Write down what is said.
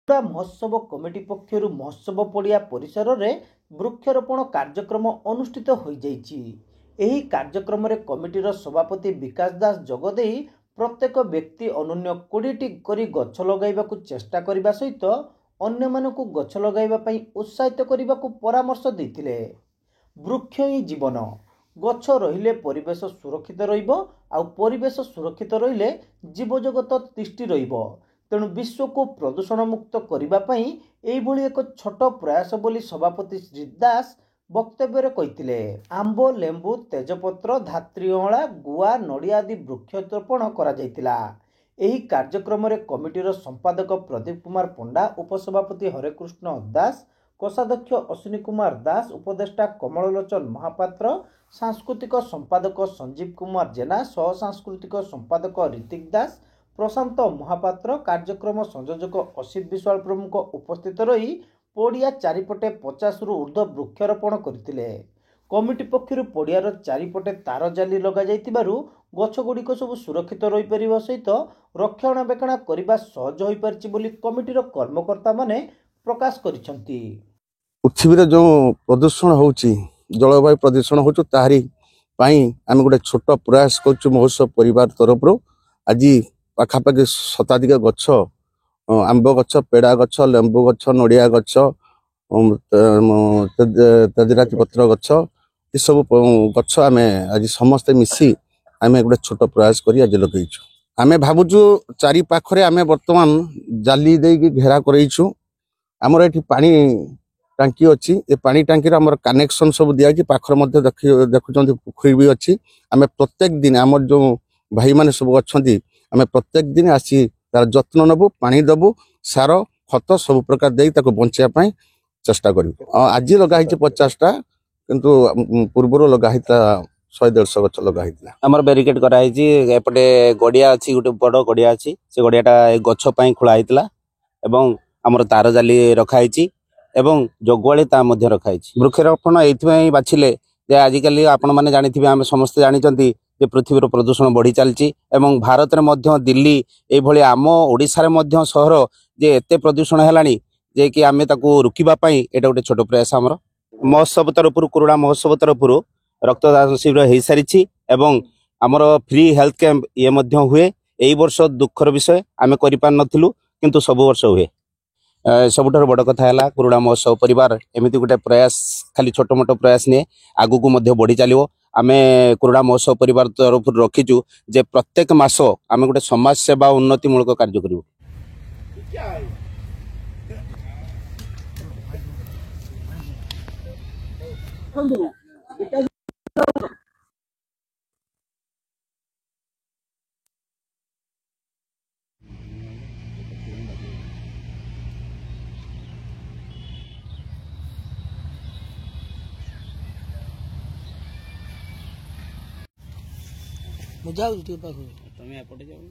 पूरा महोत्सव कमिटी पक्षर महोत्सव पड़िया परिसर में वृक्षरोपण कार्यक्रम अनुष्ठित हो जाइए। कार्यक्रम रे कमिटीर सभापति विकास दास जोगदे प्रत्येक व्यक्ति अनन्य 20टी करी गछ लगाइबाकू चेष्टा करने सहित अन्य मानकू गछ लगाइबा उत्साहित करने को परामर्श देथिले। वृक्ष ही जीवन, गछ रहिले परिवेश सुरक्षित रहिबो आ परिवेश सुरक्षित रहिले जीवजगत तिष्ठि रहिबो। तेणु विश्व को प्रदूषण मुक्त करने एक छोट प्रयास बोली सभापति श्री दास वक्तव्य कहिथिले। आंब, लेंबू, तेजपत्र, धात्री अँला, गुआ, नड़िया आदि वृक्षरोपण करा जायतिला। एही कार्यक्रम रे कमिटीर संपादक प्रदीप कुमार पंडा, उपसभापति हरेकृष्ण दास, कोषाध्यक्ष अश्विनी कुमार दास, उपदेष्टा कमललोचन महापात्र, सांस्कृतिक संपादक संजीव कुमार जेना, सह सांस्कृतिक संपादक ऋतिक दास, प्रशांत महापात्र, कार्यक्रम संयोजक असित विश्वाल प्रमुख उपस्थित रही पड़िया चारिपटे 50 रु ऊर्ध्व वृक्षरोपण करथिले। कमिटी पक्षर पड़ियार चारिपटे तार जाली लगा जाइतिबारु गछगुड़िक सब सुरक्षित रही परिबा सहित रक्षणाबेक्षण करने सहज हो पारिछि बोली कमिटीर कर्मकर्ता माने प्रकाश करिसंती। पृथ्वी जो प्रदूषण होउची, जलवायु प्रदूषण होउची, ताहारी पाई आम गोटे छोट प्रयास कर महोत्सव परिवार तरफ आज पाखापाखि 27 गछ, आंब गछ, पेड़ा गछ, लेंबू गछ, नड़िया गछ, तेजराति पत्र गछ, ये सब गछ आम आज समस्ते मिसी आम गोटे छोट प्रयास कर आज लगेचु। आम भावुचु चारि पाखरे आम बर्तमान जाली देकी घेरा करइछु। आमर एठी पानी टांकी अच्छी, ये पानी टांकी आमर कनेक्शन सब दिया पाखर मध्य देखुं पोखरी भी अच्छी। आम प्रत्येक दिन आमर जो भाई माने सब अच्छा आम प्रत्येक दिन आसी तार जत्न नबू, पानी दबू, सार खत सब प्रकार दे बचाई चेष्टा करूँ। आज लगाई 50टा किंतु पूर्वर लगाई 100-150 गछ लगाई। आमर बैरिकेड कराई एपटे गड़िया अच्छी, गोटे बड़ गड़िया अच्छी, से गड़ियाटा गछ खोला होता एवं आमर तार जाली रखाई एवं जगुआली ता मध्य रखाई। वृक्षरोपण एइथिबाई बाछिले जे आजिकली आपण माने जानिथिबे, आमे समस्त जानिचंती जे पृथ्वीर प्रदूषण बढ़ी चलची एवं भारत रे मध्य दिल्ली ए भली आम ओडिसा रे मध्य शहर जे एते प्रदूषण हेलानी जे कि आमे ताकू रुकिबा पई एटा गोटे छोट प्रयास हमर महोत्सव तरफरु, कुरुड़ा महोत्सव तरफरु रक्तदान शिविर हो सारी एवं आमर फ्री हेल्थ कैंप ये मध्य हुए। एई वर्ष दुखर विषय आमे करि पार नथिलु किंतु सब वर्ष हुए। सबुठार बड़ कथा है कुरुड़ा महोत्सव परिवार एमती गोटे प्रयास खाली छोट मोट प्रयास नहीं आगु को मध्य बढ़ी चलो। आम कुरुड़ा महोत्सव परिवार तरफ रखीचु जे प्रत्येक मास आम गोटे समाज सेवा उन्नति मूलक कार्य करूँ। ମୁଁ ଯାଉଛି ଟିକେ ପାଖକୁ। ତମେ ଏପଟେ ଯାଉନ।